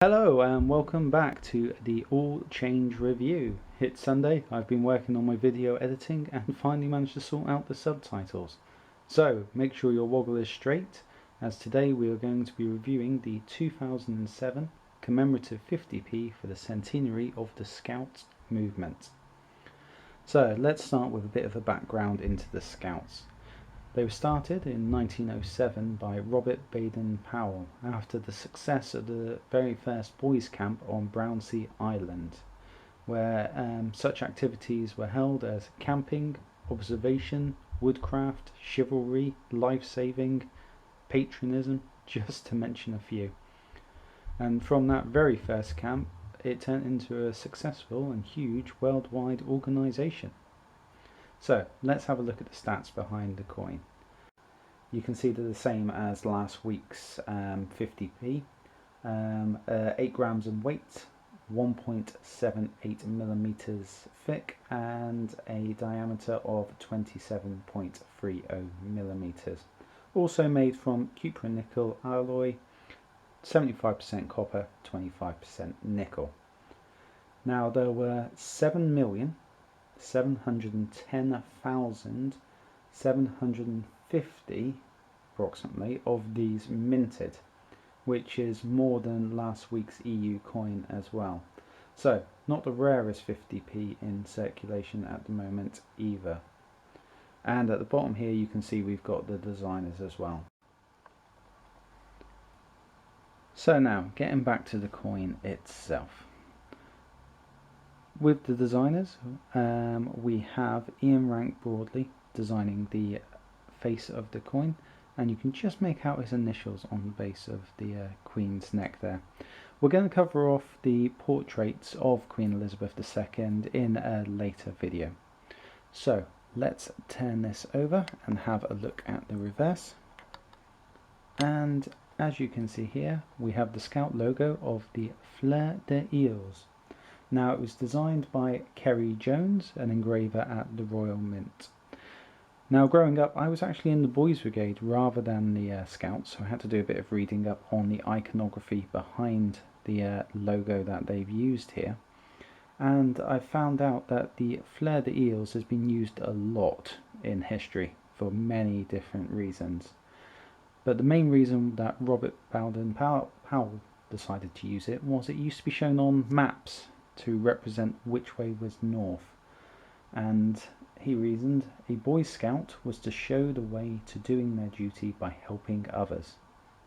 Hello and welcome back to the All Change Review. It's Sunday, I've been working on my video editing and finally managed to sort out the subtitles. So make sure your woggle is straight, as today we are going to be reviewing the 2007 commemorative 50p for the centenary of the Scout movement. So let's start with a bit of a background into the Scouts. They were started in 1907 by Robert Baden-Powell after the success of the very first boys' camp on Brownsea Island, where such activities were held as camping, observation, woodcraft, chivalry, life-saving, patriotism, just to mention a few. And from that very first camp, it turned into a successful and huge worldwide organisation. So let's have a look at the stats behind the coin. You can see they're the same as last week's 50p. 8 grams in weight, 1.78 millimeters thick, and a diameter of 27.30 millimeters. Also made from copper and nickel alloy, 75% copper, 25% nickel. Now there were 7,710,750 approximately of these minted, which is more than last week's EU coin as well. So not the rarest 50p in circulation at the moment either. And at the bottom here you can see we've got the designers as well. So now getting back to the coin itself. With the designers, we have Ian Rank Broadley designing the face of the coin, and you can just make out his initials on the base of the Queen's neck there. We're going to cover off the portraits of Queen Elizabeth II in a later video. So let's turn this over and have a look at the reverse. And as you can see here, we have the Scout logo of the fleur-de-lis. Now it was designed by Kerry Jones, an engraver at the Royal Mint. Now growing up I was actually in the Boys Brigade rather than the Scouts, so I had to do a bit of reading up on the iconography behind the logo that they've used here. And I found out that the fleur-de-lis has been used a lot in history for many different reasons. But the main reason that Robert Baden-Powell decided to use it was it used to be shown on maps to represent which way was north, and he reasoned a Boy Scout was to show the way to doing their duty by helping others,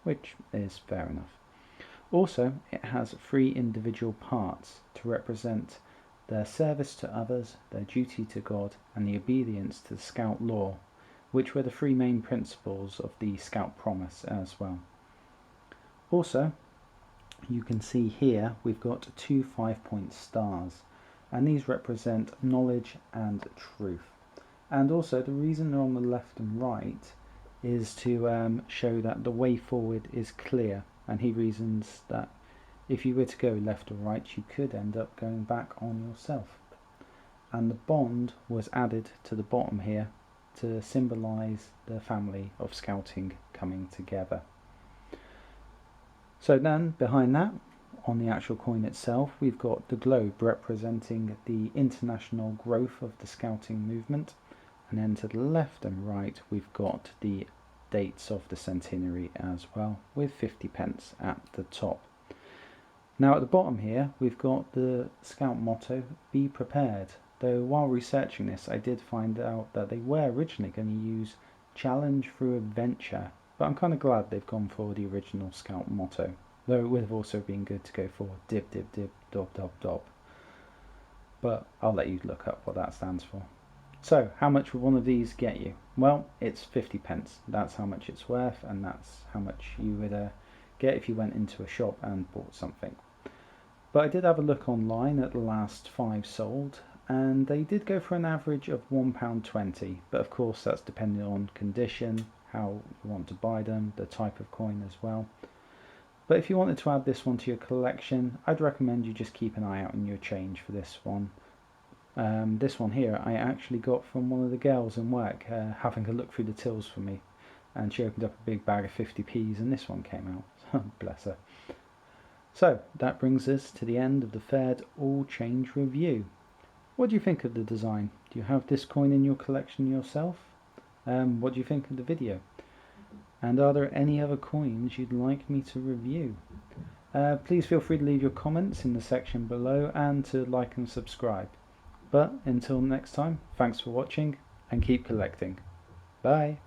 which is fair enough. Also, it has 3 individual parts to represent their service to others, their duty to God, and the obedience to the Scout law, which were the 3 main principles of the Scout promise as well. Also, you can see here we've got 2 5-point stars, and these represent knowledge and truth. And also the reason they're on the left and right is to show that the way forward is clear, and he reasons that if you were to go left or right you could end up going back on yourself. And the bond was added to the bottom here to symbolise the family of Scouting coming together. So then behind that, on the actual coin itself, we've got the globe representing the international growth of the Scouting movement, and then to the left and right we've got the dates of the centenary as well, with 50p at the top. Now at the bottom here we've got the Scout motto, be prepared, though while researching this I did find out that they were originally going to use challenge through adventure, but I'm kind of glad they've gone for the original Scout motto, though it would have also been good to go for dib dib dib dob dob dob, but I'll let you look up what that stands for. So how much would one of these get you? Well, it's 50p, that's how much it's worth, and that's how much you would get if you went into a shop and bought something. But I did have a look online at the last 5 sold, and they did go for an average of £1.20, but of course that's depending on condition, how you want to buy them, the type of coin as well. But if you wanted to add this one to your collection, I'd recommend you just keep an eye out on your change for this one. This one here I actually got from one of the girls in work, having a look through the tills for me, and she opened up a big bag of 50p's and this one came out. Bless her. So that brings us to the end of the Fair'd All Change review. What do you think of the design? Do you have this coin in your collection yourself? What do you think of the video? And are there any other coins you'd like me to review? Please feel free to leave your comments in the section below and to like and subscribe. But until next time, thanks for watching and keep collecting. Bye!